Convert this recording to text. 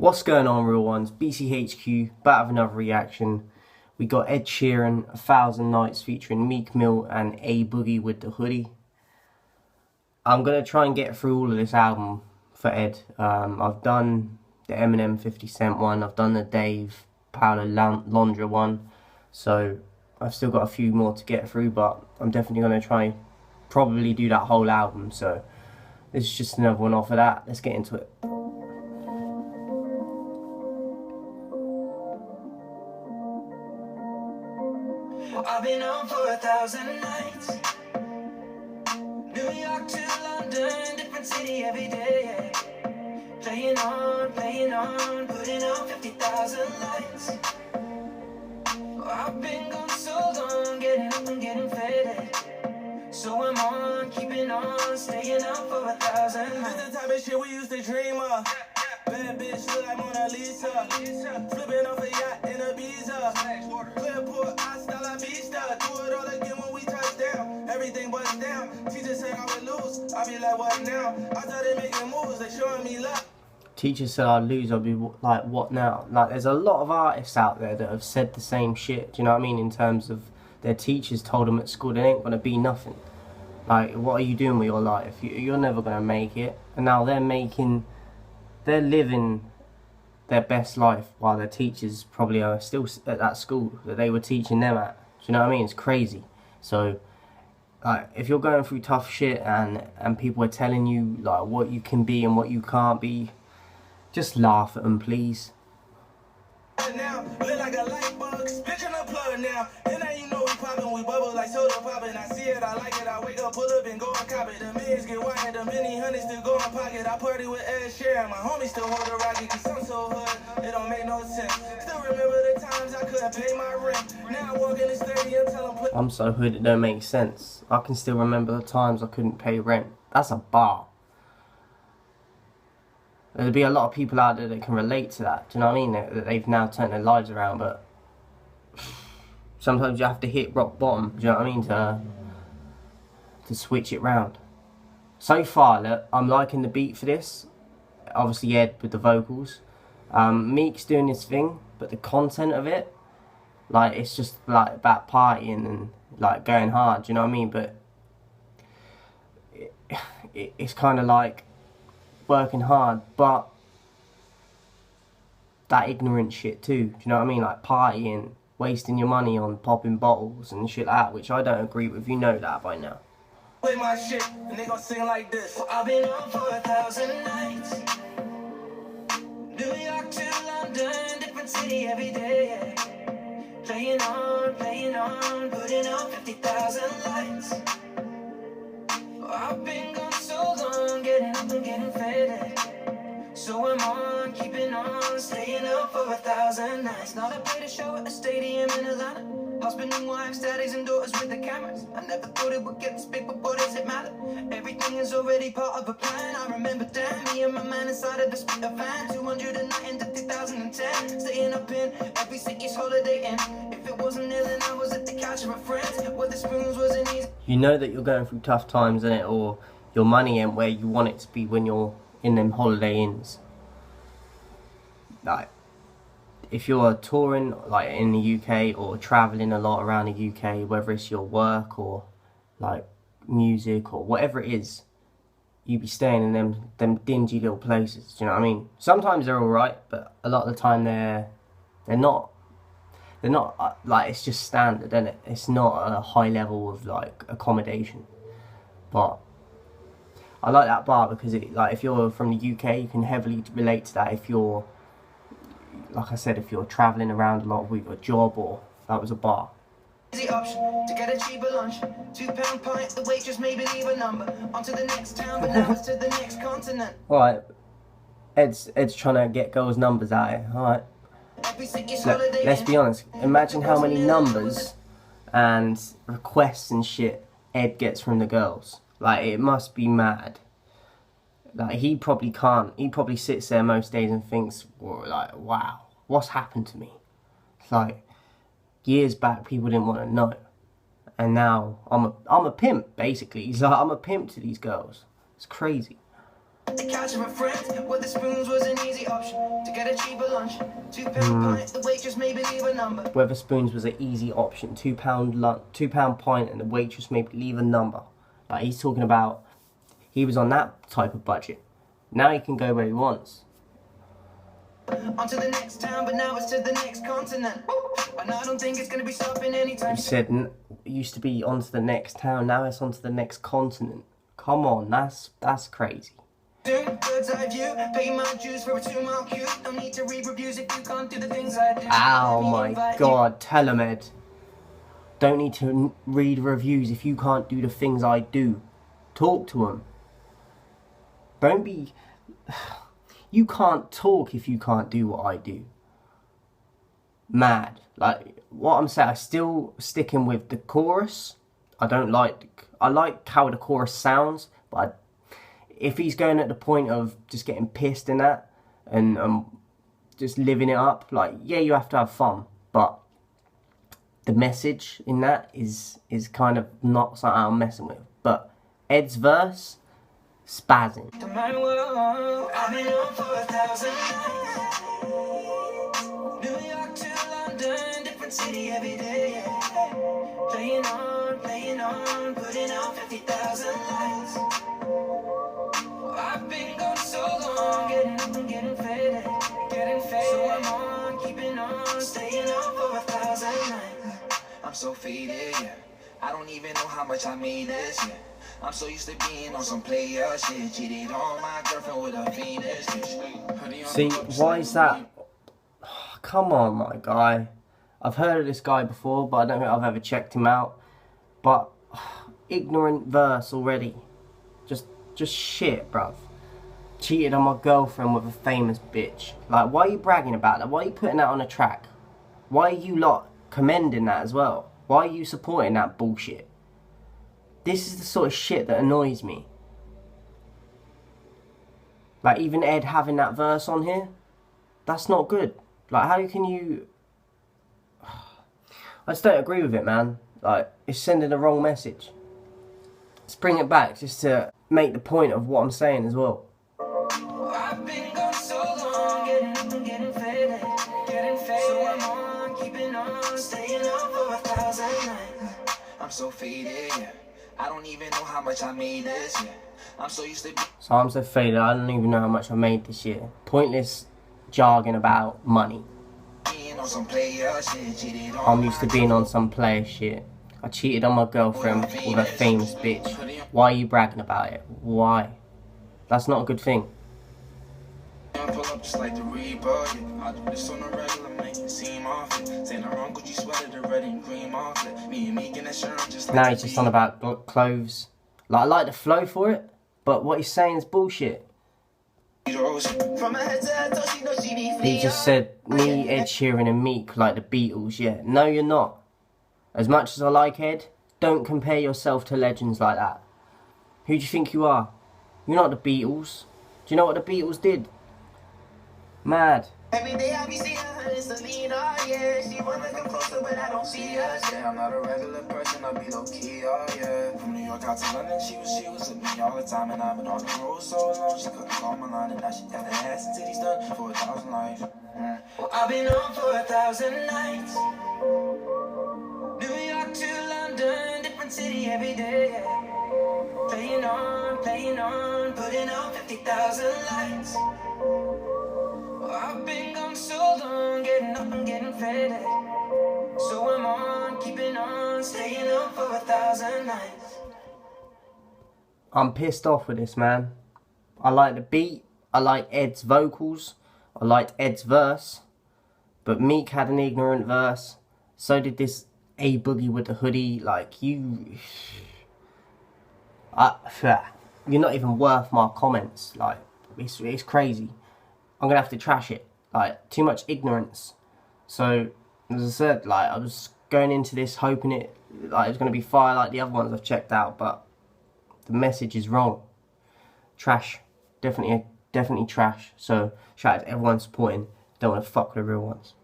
What's going on, real ones? BCHQ, back with another reaction. We got Ed Sheeran, 1,000 Nights featuring Meek and A Boogie with the Hoodie. I'm going to try and get through all of this album for Ed. I've done the Eminem 50 Cent one, I've done the Dave Paolo Londra one, so I've still got a few more to get through, but I'm definitely going to try probably do that whole album, so this is just another one off of that. Let's get into it. I've been on for 1,000 nights, New York to London, different city every day, yeah. Playing on, putting on 50,000 lights. I've been gone so long, getting up and getting faded, so I'm on, keeping on, staying up for 1,000 nights. This the type of shit we used to dream of. Bad bitch look like Mona Lisa, flipping off a yacht in Ibiza. Clearport, hasta la vista. Do it all again when we touch down. Everything bust down. Teacher said I would lose. I be like, what now? I started making moves. They showing me love. Teacher said I'd lose. I'll be like, what now? Like, there's a lot of artists out there that have said the same shit. Do you know what I mean? In terms of their teachers told them at school they ain't gonna be nothing. Like, what are you doing with your life? You're never gonna make it. And now they're living their best life while their teachers probably are still at that school that they were teaching them at. Do you know what I mean? It's crazy. So, like, if you're going through tough shit and people are telling you like what you can be and what you can't be, just laugh at them, please. Now, lit like a light bug, bitch in the plug now. And now you know we poppin', we bubble like soda poppin'. I see it, I like it, I wake up, pull up and go and cop it. The millions get wired, the many hundreds still go in pocket. I party with Ed Sheeran, my homies still hold the rocket. Cause I'm so hood, it don't make no sense. Still remember the times I couldn't pay my rent. Now I walk in the stadium, tell them I'm so hood it don't make sense. I can still remember the times I couldn't pay rent. That's a bar. There'll be a lot of people out there that can relate to that. Do you know what I mean? That they've now turned their lives around, but sometimes you have to hit rock bottom. Do you know what I mean? To switch it round. So far, look, I'm liking the beat for this. Obviously, Ed with the vocals. Meek's doing his thing, but the content of it, like, it's just like about partying and like going hard. Do you know what I mean? But it's kind of like working hard, but that ignorant shit too. Do you know what I mean? Like partying, wasting your money on popping bottles and shit like that, which I don't agree with. You know that by now. play my shit, and they gon' sing like this. I've been on for 1,000 nights, New York to London, different city every day, yeah. Playing on, putting on 50,000 lights. I've been gone so long, getting up and getting faded, so I'm on, keeping on, staying up for 1,000 nights. Now I played a show at a stadium in Atlanta. Husband and wives, daddies and daughters with the cameras. I never thought it would get this big, but what does it matter? Everything is already part of a plan. I remember damn, me and my man inside of the speaker van. 209 into 2010, staying up in every city's holiday inn. If it wasn't ill and I was at the couch with friends, where the spoons wasn't easy. You know that you're going through tough times, innit? Or your money ain't where you want it to be when you're in them holiday inns. Like, if you're touring like in the UK or travelling a lot around the UK, whether it's your work or like music or whatever it is, you be staying in them dingy little places. Do you know what I mean? Sometimes they're alright, but a lot of the time they're not like, it's just standard, isn't it? It's not a high level of like accommodation. But I like that bar because it, like, if you're from the UK, you can heavily relate to that. If you're, like I said, if you're travelling around a lot with your job, or that was a bar. Easy option to get a cheaper lunch, £2 pint, the waitress maybe leave a number. On to the next town, but now it's to the next continent. Alright, Ed's trying to get girls' numbers out here. Alright. Look, let's be honest, imagine how many numbers and requests and shit Ed gets from the girls. Like, it must be mad. Like, he probably sits there most days and thinks, like, wow, what's happened to me? It's like, years back people didn't want to know, and now I'm a pimp, basically. He's like, I'm a pimp to these girls. It's crazy. The couch of a friend, where the spoons was an easy option. To get a cheaper lunch, £2 pint, the waitress maybe leave a number. Weatherspoons was an easy option. £2 pint, and the waitress maybe leave a number. Like, he's talking about, he was on that type of budget. Now he can go where he wants. On to the next town, but now it's to the next continent. And I don't think it's gonna be stopping anytime. He said it used to be on to the next town, now it's on to the next continent. Come on, that's crazy. Bird's eye view, pay my dues for a 2-mile queue. No need to read reviews if you can't do the things I do. Oh my god, tell him, Ed. Don't need to read reviews if you can't do the things I do. Talk to him. Don't be... You can't talk if you can't do what I do. Mad. Like, what I'm saying, I'm still sticking with the chorus. I like how the chorus sounds, but if he's going at the point of just getting pissed in that and just living it up, like, yeah, you have to have fun, but the message in that is kind of not something I'm messing with. But Ed's verse, spazzing. To my world, I've been on for 1,000 nights. New York to London, different city every day. Yeah. Playing on, putting out 50,000 lights. I've been gone so long, getting up and getting faded. So I'm on, keeping on, staying up for 1,000 nights. I'm so faded, yeah. I don't even know how much I made this, yeah. I'm so used to being on some player shit. Cheated on my girlfriend with a Venus bitch. See, why is that? Come on, my guy. I've heard of this guy before, but I don't think I've ever checked him out. But ignorant verse already. Just shit, bruv. Cheated on my girlfriend with a famous bitch. Like, why are you bragging about that? Why are you putting that on a track? Why are you lot commending that as well? Why are you supporting that bullshit? This is the sort of shit that annoys me. Like, even Ed having that verse on here, that's not good. Like, how can you... I just don't agree with it, man. Like, it's sending the wrong message. Let's bring it back just to make the point of what I'm saying as well. I've been gone so long, getting up and getting faded. So I'm on, keeping on, staying up for 1,000 nights. I'm so faded, yeah. I don't even know how much I made this, yeah. I'm so used to So I'm so faded, I don't even know how much I made this year. Pointless jargon about money. being on some player shit. Cheated on I'm used to being on some player shit. I cheated on my girlfriend with a famous bitch. Why are you bragging about it? Why? That's not a good thing. pull up just like the Reaper, yeah. I do this on the regular, make it seem off it. Saying the wrong Gucci sweater, the red and green off it. Me and Meek and that Sheeran just like Now he's just on about clothes. Like, I like the flow for it, but what he's saying is bullshit. From my head to her toe, she know she need He just said me, Ed Sheeran and Meek like the Beatles. Yeah, no you're not. As much as I like Ed, don't compare yourself to legends like that. Who do you think you are? You're not the Beatles. Do you know what the Beatles did? Mad. Every day I be seeing her in Selena, yeah. She wanna come closer, but I don't see her. Yeah, I'm not a regular person, I be low key, oh yeah. From New York out to London, she was with me all the time, and I've been on the road so long, she couldn't call my line, and now she got her ass and titties done for 1,000 lives. Well, I've been on for 1,000 nights. New York to London, different city every day. Yeah. Playing on, putting out 50,000 lights. I've been gone so long, getting up and getting faded. So I'm on, keeping on, staying up for 1,000 nights. I'm pissed off with this, man. I like the beat, I like Ed's vocals, I liked Ed's verse, but Meek had an ignorant verse, so did this A Boogie with the hoodie. Like, you're not even worth my comments. Like, it's crazy. I'm gonna have to trash it. Like, too much ignorance. So, as I said, like, I was going into this hoping it was gonna be fire like the other ones I've checked out, but the message is wrong. Trash. Definitely trash. So, shout out to everyone supporting. Don't want to fuck with the real ones.